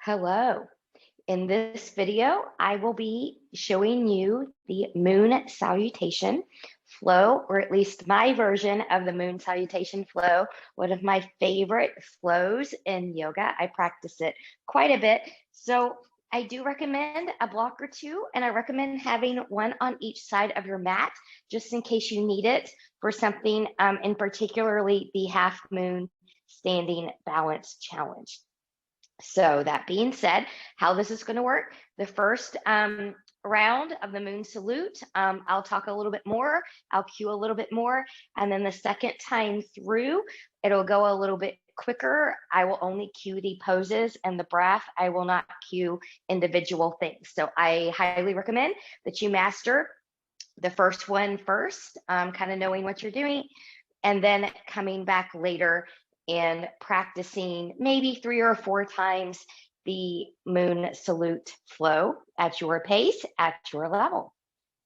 Hello. In this video, I will be showing you the moon salutation flow, or at least my version of the moon salutation flow, one of my favorite flows in yoga. I practice it quite a bit. So I do recommend a block or two, and I recommend having one on each side of your mat, just in case you need it for something, in particularly the half moon standing balance challenge. So that being said, how this is going to work, the first round of the moon salute, I'll talk a little bit more, I'll cue a little bit more, and then the second time through, it'll go a little bit quicker. I will only cue the poses and the breath. I will not cue individual things. So I highly recommend that you master the first one first, kind of knowing what you're doing, and then coming back later and practicing maybe 3 or 4 times the moon salute flow at your pace, at your level.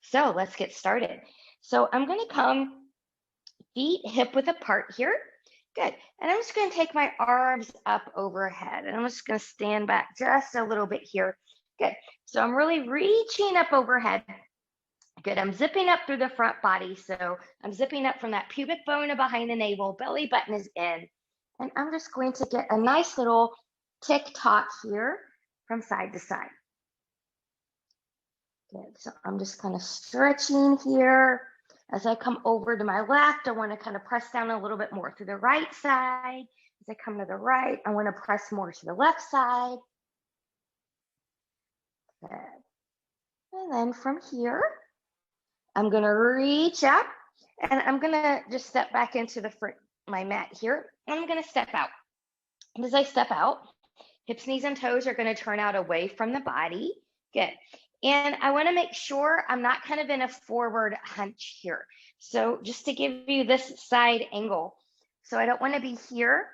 So let's get started. So I'm going to come feet hip width apart here. Good. And I'm just going to take my arms up overhead, and I'm just going to stand back just a little bit here. Good. So I'm really reaching up overhead. Good. I'm zipping up through the front body. So I'm zipping up from that pubic bone behind the navel, belly button is in. And I'm just going to get a nice little tick-tock here from side to side. Good. So I'm just kind of stretching here. As I come over to my left, I want to kind of press down a little bit more to the right side. As I come to the right, I want to press more to the left side. Good. And then from here, I'm going to reach up, and I'm going to just step back into the front, my mat here, and I'm going to step out. And as I step out, hips, knees, and toes are going to turn out away from the body. Good. And I want to make sure I'm not kind of in a forward hunch here. So just to give you this side angle. So I don't want to be here.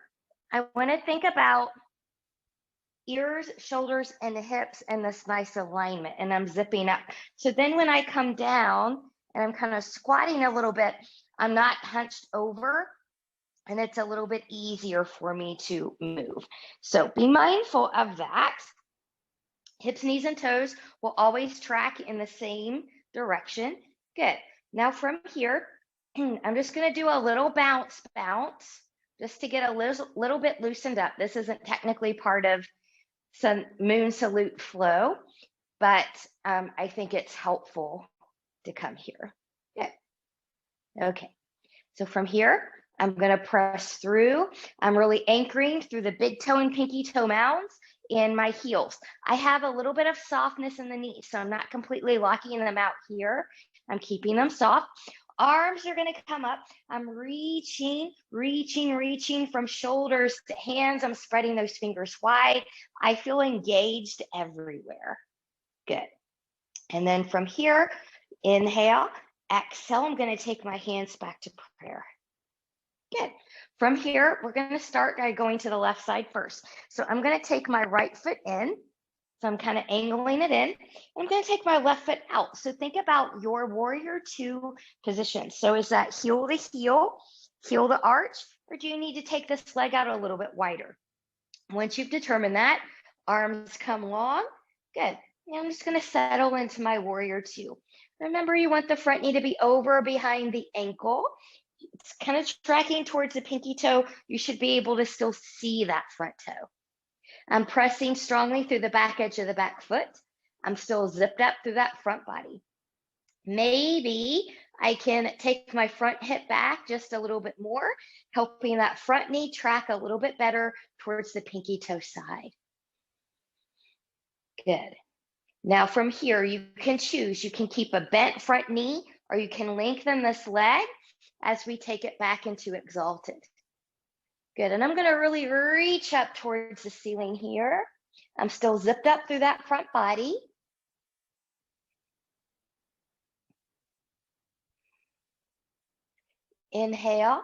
I want to think about ears, shoulders, and hips in this nice alignment, and I'm zipping up. So then when I come down and I'm kind of squatting a little bit, I'm not hunched over, and it's a little bit easier for me to move. So be mindful of that. Hips, knees, and toes will always track in the same direction. Good. Now from here, I'm just going to do a little bounce, just to get a little bit loosened up. This isn't technically part of some moon salute flow, but I think it's helpful to come here. Good. Okay. So from here, I'm going to press through. I'm really anchoring through the big toe and pinky toe mounds in my heels. I have a little bit of softness in the knees, so I'm not completely locking them out here. I'm keeping them soft. Arms are going to come up. I'm reaching from shoulders to hands. I'm spreading those fingers wide. I feel engaged everywhere. Good. And then from here, inhale, exhale. I'm going to take my hands back to prayer. Good. From here, we're going to start by going to the left side first. So I'm going to take my right foot in. So I'm kind of angling it in. I'm going to take my left foot out. So think about your warrior 2 position. So is that heel to heel to arch, or do you need to take this leg out a little bit wider? Once you've determined that, arms come long. Good. And I'm just going to settle into my warrior 2. Remember, you want the front knee to be over behind the ankle. It's kind of tracking towards the pinky toe. You should be able to still see that front toe. I'm pressing strongly through the back edge of the back foot. I'm still zipped up through that front body. Maybe I can take my front hip back just a little bit more, helping that front knee track a little bit better towards the pinky toe side. Good. Now from here, you can choose. You can keep a bent front knee, or you can lengthen this leg as we take it back into exalted. Good. And I'm going to really reach up towards the ceiling here. I'm still zipped up through that front body. Inhale,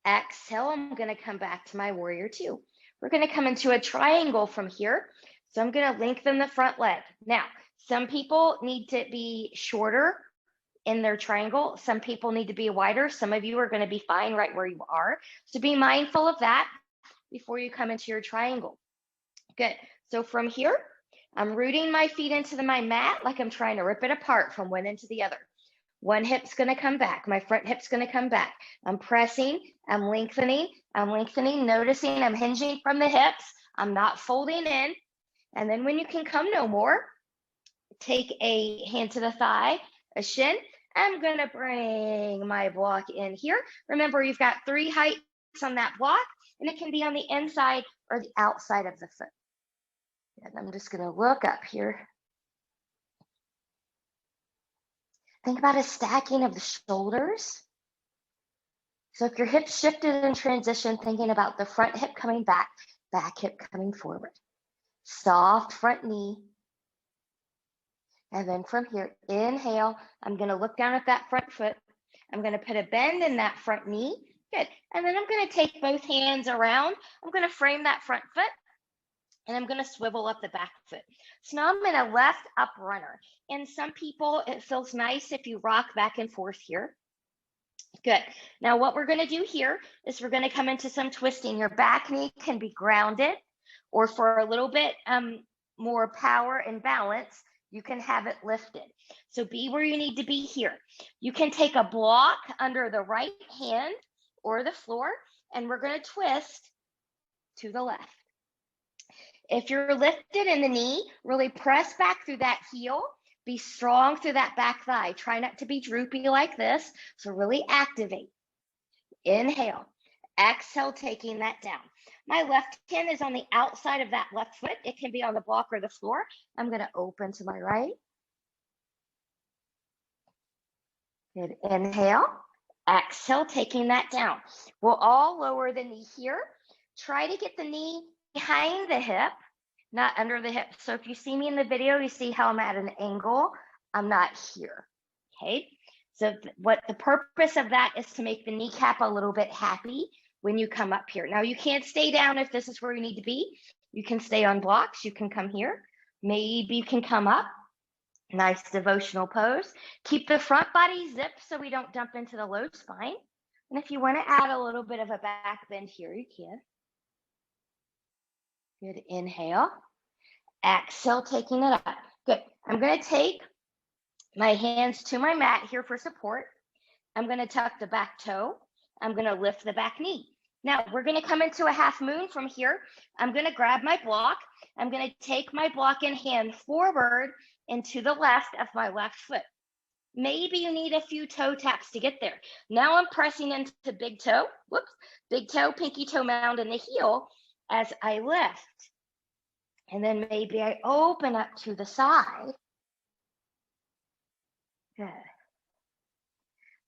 exhale. I'm going to come back to my warrior 2. We're going to come into a triangle from here. So I'm going to lengthen the front leg. Now, some people need to be shorter in their triangle. Some people need to be wider. Some of you are going to be fine right where you are. So be mindful of that before you come into your triangle. Good. So from here, I'm rooting my feet into my mat like I'm trying to rip it apart from one end to the other. One hip's going to come back. My front hip's going to come back. I'm pressing, I'm lengthening, noticing I'm hinging from the hips. I'm not folding in. And then when you can come no more, take a hand to the thigh, a shin. I'm going to bring my block in here. Remember, you've got 3 heights on that block, and it can be on the inside or the outside of the foot. And I'm just going to look up here. Think about a stacking of the shoulders. So if your hips shifted in transition, thinking about the front hip coming back, back hip coming forward. Soft front knee. And then from here, inhale. I'm going to look down at that front foot. I'm going to put a bend in that front knee. Good. And then I'm going to take both hands around. I'm going to frame that front foot. And I'm going to swivel up the back foot. So now I'm in a left up runner. And some people, it feels nice if you rock back and forth here. Good. Now what we're going to do here is we're going to come into some twisting. Your back knee can be grounded, or for a little bit more power and balance, you can have it lifted. So be where you need to be here. You can take a block under the right hand or the floor, and we're going to twist to the left. If you're lifted in the knee, really press back through that heel. Be strong through that back thigh. Try not to be droopy like this. So really activate. Inhale. Exhale, taking that down. My left hand is on the outside of that left foot. It can be on the block or the floor. I'm going to open to my right. Good. Inhale. Exhale, taking that down. We'll all lower the knee here. Try to get the knee behind the hip, not under the hip. So if you see me in the video, you see how I'm at an angle. I'm not here, okay? So what the purpose of that is to make the kneecap a little bit happy when you come up here. Now you can't stay down if this is where you need to be. You can stay on blocks. You can come here. Maybe you can come up. Nice devotional pose. Keep the front body zipped so we don't dump into the low spine. And if you want to add a little bit of a back bend here, you can. Good. Inhale. Exhale, taking it up. Good. I'm going to take my hands to my mat here for support. I'm going to tuck the back toe. I'm going to lift the back knee. Now we're going to come into a half moon from here. I'm going to grab my block. I'm going to take my block in hand forward and to the left of my left foot. Maybe you need a few toe taps to get there. Now I'm pressing into big toe. Whoops. Big toe, pinky toe mound in the heel as I lift. And then maybe I open up to the side. Good.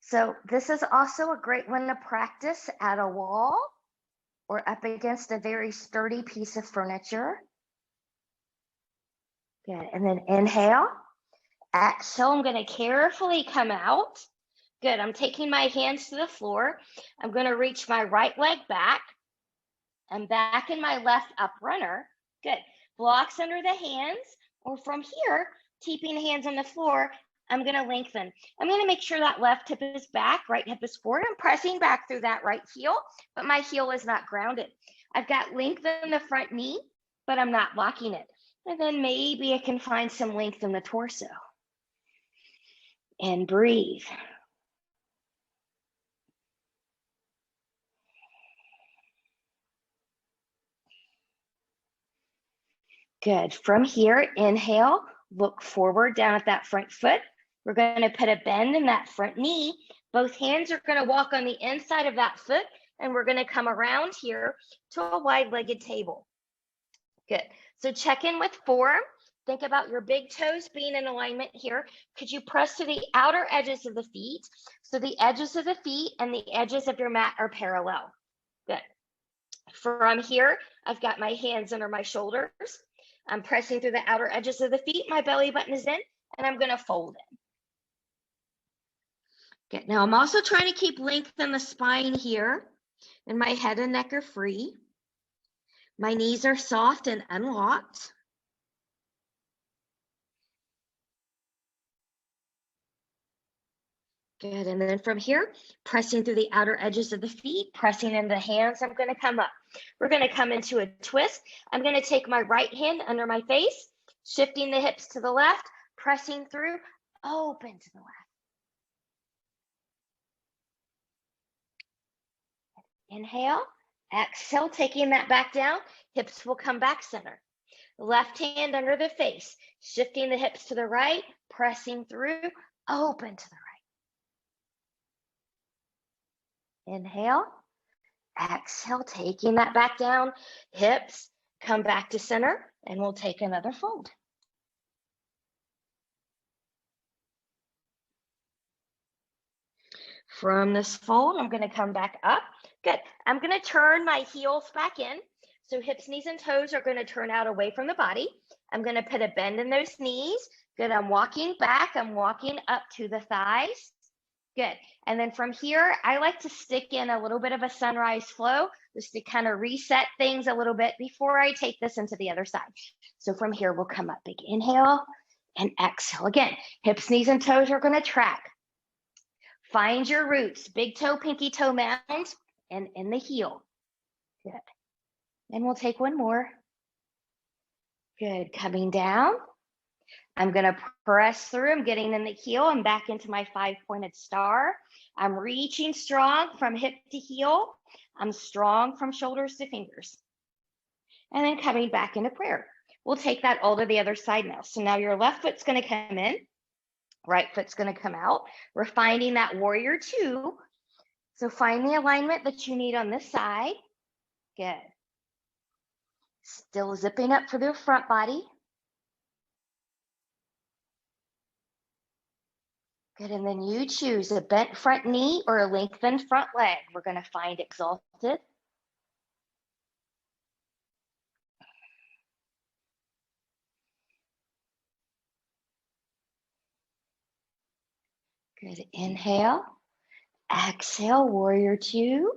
So this is also a great one to practice at a wall or up against a very sturdy piece of furniture. Good. And then inhale. Exhale. I'm going to carefully come out. Good. I'm taking my hands to the floor. I'm going to reach my right leg back. I'm back in my left up runner. Good. Blocks under the hands, or from here, keeping hands on the floor, I'm going to lengthen. I'm going to make sure that left hip is back, right hip is forward. I'm pressing back through that right heel, but my heel is not grounded. I've got length in the front knee, but I'm not locking it. And then maybe I can find some length in the torso. And breathe. Good. From here, inhale, look forward down at that front foot. We're going to put a bend in that front knee. Both hands are going to walk on the inside of that foot, and we're going to come around here to a wide-legged table. Good. So check in with form. Think about your big toes being in alignment here. Could you press to the outer edges of the feet? So the edges of the feet and the edges of your mat are parallel. Good. From here, I've got my hands under my shoulders. I'm pressing through the outer edges of the feet. My belly button is in, and I'm going to fold in. Good. Now I'm also trying to keep length in the spine here, and my head and neck are free. My knees are soft and unlocked. Good, and then from here, pressing through the outer edges of the feet, pressing into the hands, I'm gonna come up. We're gonna come into a twist. I'm gonna take my right hand under my face, shifting the hips to the left, pressing through, open to the left. Inhale, exhale, taking that back down, hips will come back center. Left hand under the face, shifting the hips to the right, pressing through, open to the right. Inhale, exhale, taking that back down, hips come back to center, and we'll take another fold. From this fold, I'm gonna come back up. Good, I'm gonna turn my heels back in. So hips, knees, and toes are gonna turn out away from the body. I'm gonna put a bend in those knees. Good, I'm walking back, I'm walking up to the thighs. Good, and then from here, I like to stick in a little bit of a sunrise flow, just to kind of reset things a little bit before I take this into the other side. So from here, we'll come up, big inhale and exhale. Again, hips, knees, and toes are gonna track. Find your roots, big toe, pinky toe mounds, and in the heel. Good. And we'll take one more. Good, coming down. I'm gonna press through, I'm getting in the heel and back into my 5-pointed star. I'm reaching strong from hip to heel. I'm strong from shoulders to fingers. And then coming back into prayer. We'll take that all to the other side now. So now your left foot's gonna come in. Right foot's going to come out. We're finding that warrior 2. So find the alignment that you need on this side. Good. Still zipping up for the front body. Good, and then you choose a bent front knee or a lengthened front leg. We're going to find exalted. Good, inhale. Exhale, warrior 2.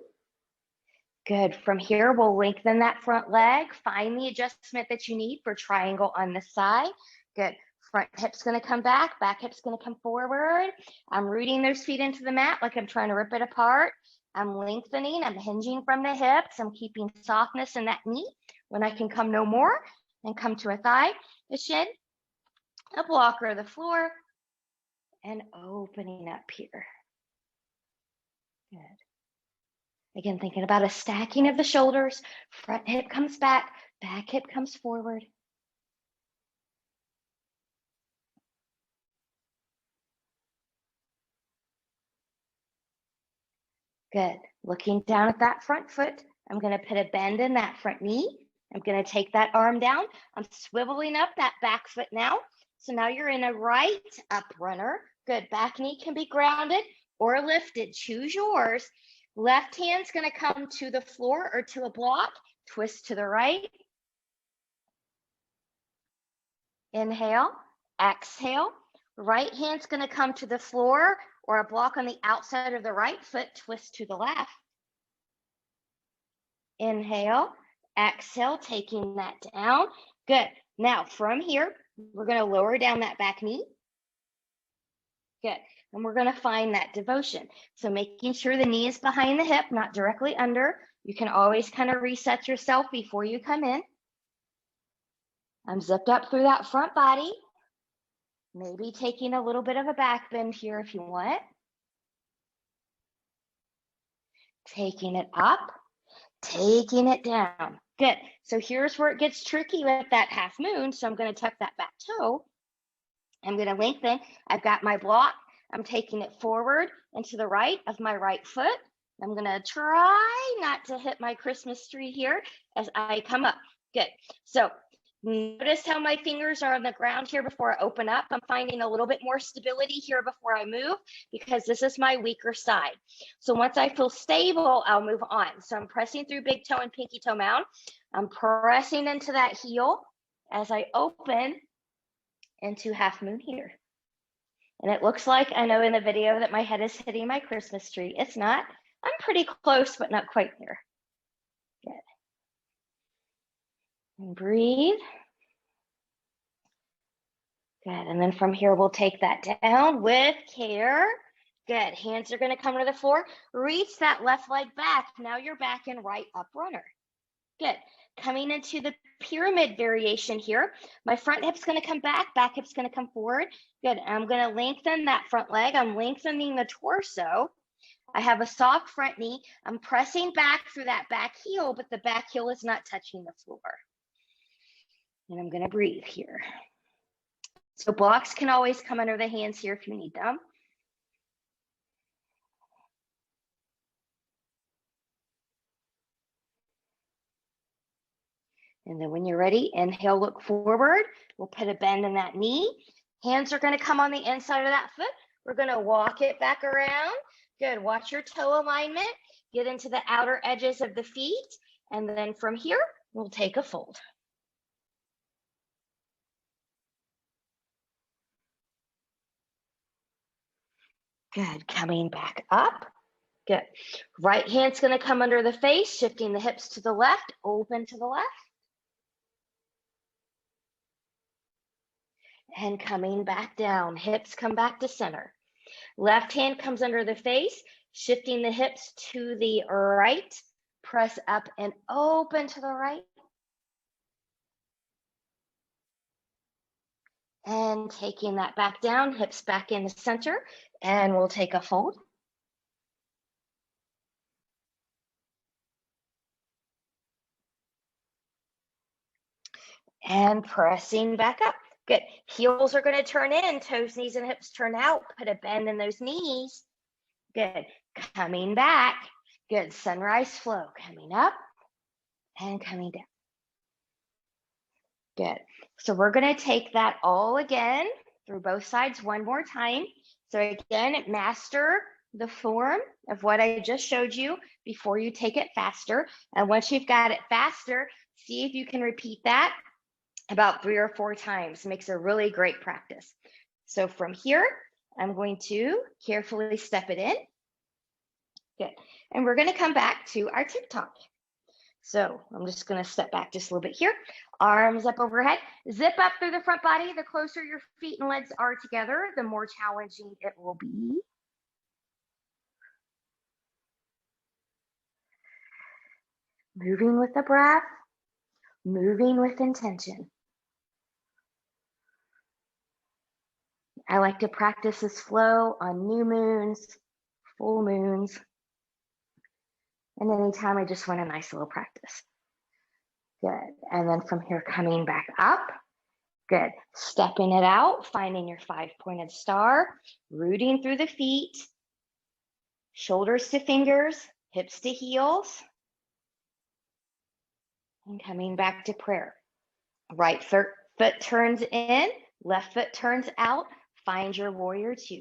Good, from here, we'll lengthen that front leg. Find the adjustment that you need for triangle on this side. Good, front hip's gonna come back hip's gonna come forward. I'm rooting those feet into the mat like I'm trying to rip it apart. I'm lengthening, I'm hinging from the hips. I'm keeping softness in that knee when I can come no more and come to a thigh, a shin, a blocker of the floor, and opening up here. Good. Again, thinking about a stacking of the shoulders, front hip comes back hip comes forward. Good, looking down at that front foot, I'm gonna put a bend in that front knee. I'm gonna take that arm down. I'm swiveling up that back foot now. So now you're in a right up runner. Good, back knee can be grounded or lifted, choose yours. Left hand's gonna come to the floor or to a block, twist to the right. Inhale, exhale. Right hand's gonna come to the floor or a block on the outside of the right foot, twist to the left. Inhale, exhale, taking that down. Good. Now from here, we're gonna lower down that back knee. Good. And we're gonna find that devotion. So making sure the knee is behind the hip, not directly under. You can always kind of reset yourself before you come in. I'm zipped up through that front body. Maybe taking a little bit of a back bend here if you want. Taking it up, taking it down. Good. So here's where it gets tricky with that half moon. So I'm going to tuck that back toe. I'm going to lengthen. I've got my block. I'm taking it forward and to the right of my right foot. I'm going to try not to hit my Christmas tree here as I come up. Good. So notice how my fingers are on the ground here before I open up. I'm finding a little bit more stability here before I move because this is my weaker side. So once I feel stable, I'll move on. So I'm pressing through big toe and pinky toe mound. I'm pressing into that heel as I open into half moon here. And it looks like, I know in the video that my head is hitting my Christmas tree. It's not. I'm pretty close, but not quite there. Good. And breathe. Good, and then from here, we'll take that down with care. Good. Hands are going to come to the floor. Reach that left leg back. Now you're back in right up runner. Good. Coming into the pyramid variation here. My front hip's going to come back hip's going to come forward. Good. I'm going to lengthen that front leg. I'm lengthening the torso. I have a soft front knee. I'm pressing back through that back heel, but the back heel is not touching the floor. And I'm going to breathe here. So blocks can always come under the hands here if you need them. And then when you're ready, inhale, look forward. We'll put a bend in that knee. Hands are going to come on the inside of that foot. We're going to walk it back around. Good. Watch your toe alignment. Get into the outer edges of the feet. And then from here, we'll take a fold. Good. Coming back up. Good. Right hand's going to come under the face, shifting the hips to the left, open to the left. And coming back down, hips come back to center. Left hand comes under the face, shifting the hips to the right, press up and open to the right. And taking that back down, hips back in the center, and we'll take a fold. And pressing back up. Good. Heels are going to turn in, toes, knees, and hips turn out. Put a bend in those knees. Good. Coming back. Good. Sunrise flow. Coming up and coming down. Good. So we're going to take that all again through both sides one more time. So again, master the form of what I just showed you before you take it faster. And once you've got it faster, see if you can repeat that about 3 or 4 times. Makes a really great practice. So from here, I'm going to carefully step it in. Good. And we're going to come back to our TikTok. So I'm just going to step back just a little bit here. Arms up overhead. Zip up through the front body. The closer your feet and legs are together, the more challenging it will be. Moving with the breath. Moving with intention. I like to practice this flow on new moons, full moons, and anytime I just want a nice little practice. Good. And then from here, coming back up. Good. Stepping it out, finding your 5-pointed star, rooting through the feet, shoulders to fingers, hips to heels, and coming back to prayer. Right foot turns in, left foot turns out. Find your warrior 2.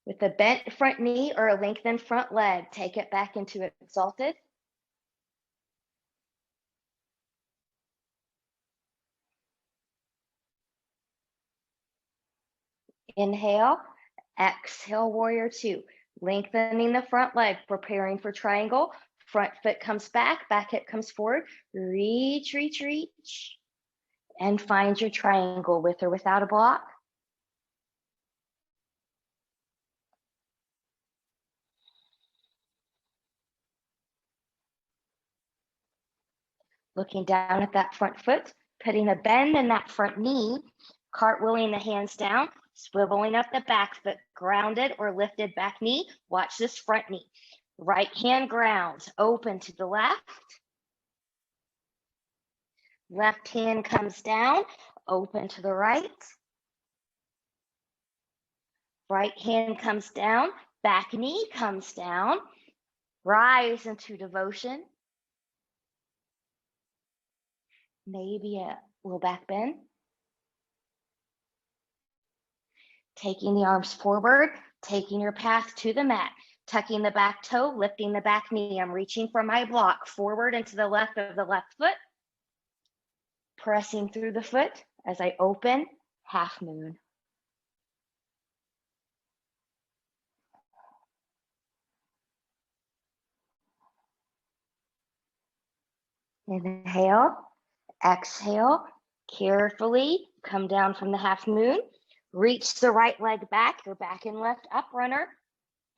With a bent front knee or a lengthened front leg, take it back into exalted. Inhale, exhale, warrior 2. Lengthening the front leg, preparing for triangle. Front foot comes back hip comes forward. Reach, reach, reach. And find your triangle with or without a block. Looking down at that front foot, putting a bend in that front knee, cartwheeling the hands down, swiveling up the back foot, grounded or lifted back knee. Watch this front knee. Right hand grounds, open to the left. Left hand comes down, open to the right. Right hand comes down, back knee comes down. Rise into devotion. Maybe a little back bend. Taking the arms forward, taking your path to the mat, tucking the back toe, lifting the back knee. I'm reaching for my block forward and to the left of the left foot, pressing through the foot as I open, half moon. Inhale, Exhale, carefully come down from the half moon. Reach the right leg back, your back and left up runner.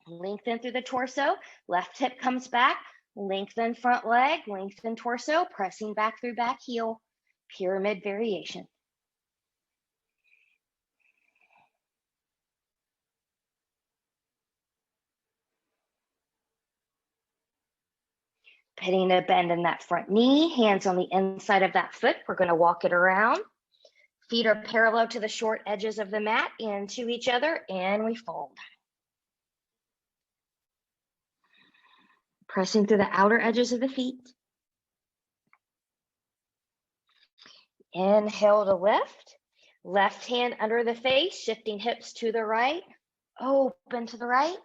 Lengthen through the torso, left hip comes back, lengthen front leg, lengthen torso, pressing back through back heel, pyramid variation. Putting a bend in that front knee, hands on the inside of that foot. We're going to walk it around. Feet are parallel to the short edges of the mat into each other, and we fold. Pressing through the outer edges of the feet. Inhale to lift. Left hand under the face, shifting hips to the right. Open to the right.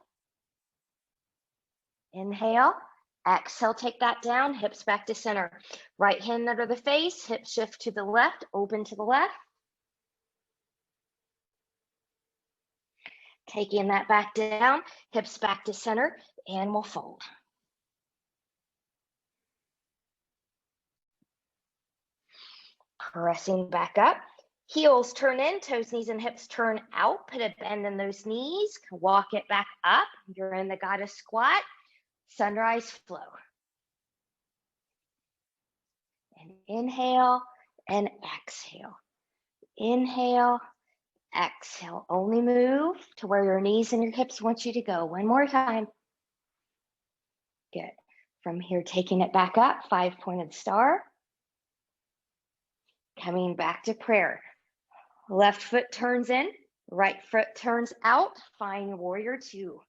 Inhale. Exhale, take that down, hips back to center. Right hand under the face, hip shift to the left, open to the left. Taking that back down, hips back to center, and we'll fold. Pressing back up. Heels turn in, toes, knees, and hips turn out. Put a bend in those knees. Walk it back up. You're in the goddess squat. Sunrise flow. And inhale and exhale. Inhale, exhale. Only move to where your knees and your hips want you to go. One more time. Good. From here, taking it back up, 5-pointed star. Coming back to prayer. Left foot turns in, right foot turns out. Find warrior two.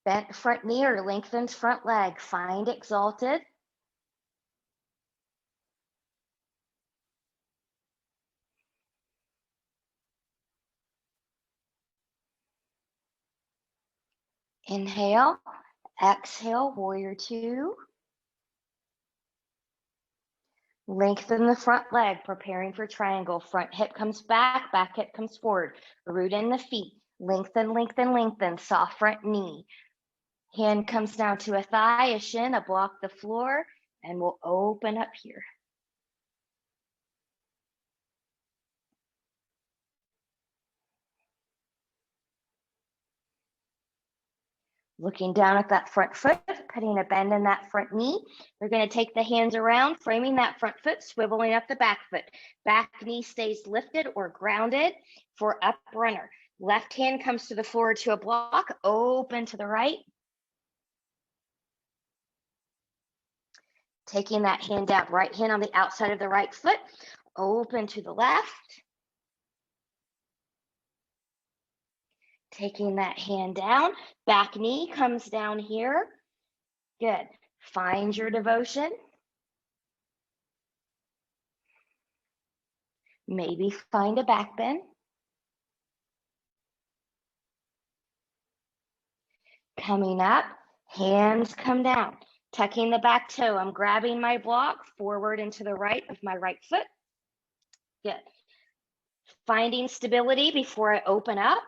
Bent front knee or lengthened front leg. Find exalted. Inhale, exhale, warrior two. Lengthen the front leg, preparing for triangle. Front hip comes back, back hip comes forward. Root in the feet. Lengthen, lengthen, lengthen. Soft front knee. Hand comes down to a thigh, a shin, a block the floor, and we'll open up here. Looking down at that front foot, putting a bend in that front knee. We're going to take the hands around, framing that front foot, swiveling up the back foot. Back knee stays lifted or grounded for up runner. Left hand comes to the floor to a block, open to the right. Taking that hand down, right hand on the outside of the right foot, open to the left. Taking that hand down, back knee comes down here. Good. Find your devotion. Maybe find a back bend. Coming up, hands come down. Tucking the back toe. I'm grabbing my block forward and to the right of my right foot. Good. Finding stability before I open up.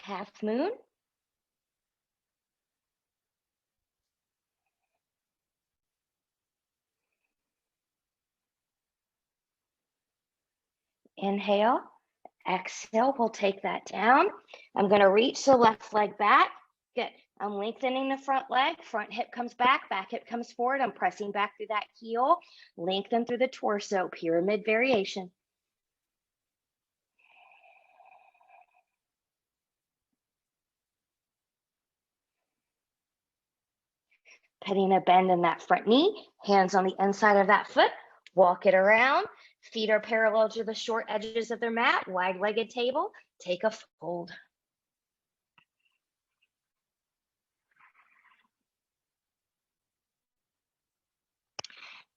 Half moon. Inhale, exhale, we'll take that down. I'm going to reach the left leg back. Good. I'm lengthening the front leg. Front hip comes back hip comes forward. I'm pressing back through that heel. Lengthen through the torso, pyramid variation. Putting a bend in that front knee, hands on the inside of that foot, walk it around. Feet are parallel to the short edges of their mat, wide-legged table. Take a fold.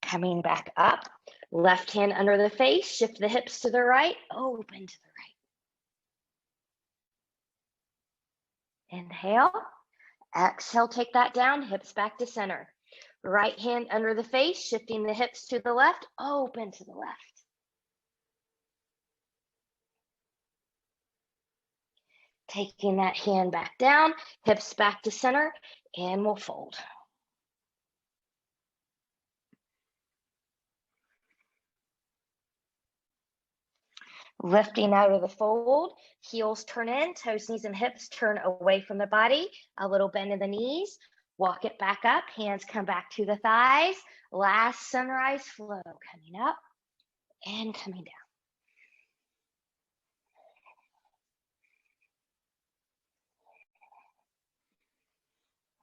Coming back up, left hand under the face, shift the hips to the right, open to the right. Inhale, exhale, take that down, hips back to center. Right hand under the face, shifting the hips to the left, open to the left. Taking that hand back down, hips back to center, and we'll fold. Lifting out of the fold, heels turn in, toes, knees, and hips turn away from the body, a little bend in the knees, walk it back up, hands come back to the thighs, last sunrise flow, coming up and coming down.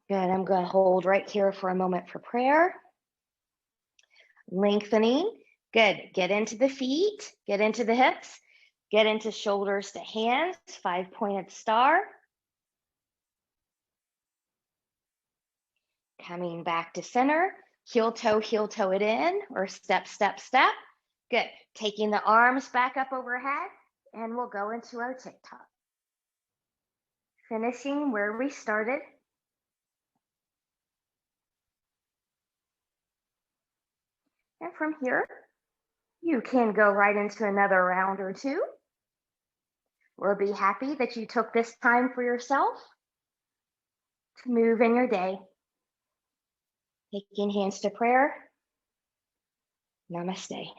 Good, I'm gonna hold right here for a moment for prayer. Lengthening, good, get into the feet, get into the hips, get into shoulders to hands, 5-pointed star. Coming back to center, heel toe it in, or step, step, step. Good, taking the arms back up overhead, and we'll go into our TikTok. Finishing where we started. And from here, you can go right into another round or two, or be happy that you took this time for yourself to move in your day. Taking hands to prayer. Namaste.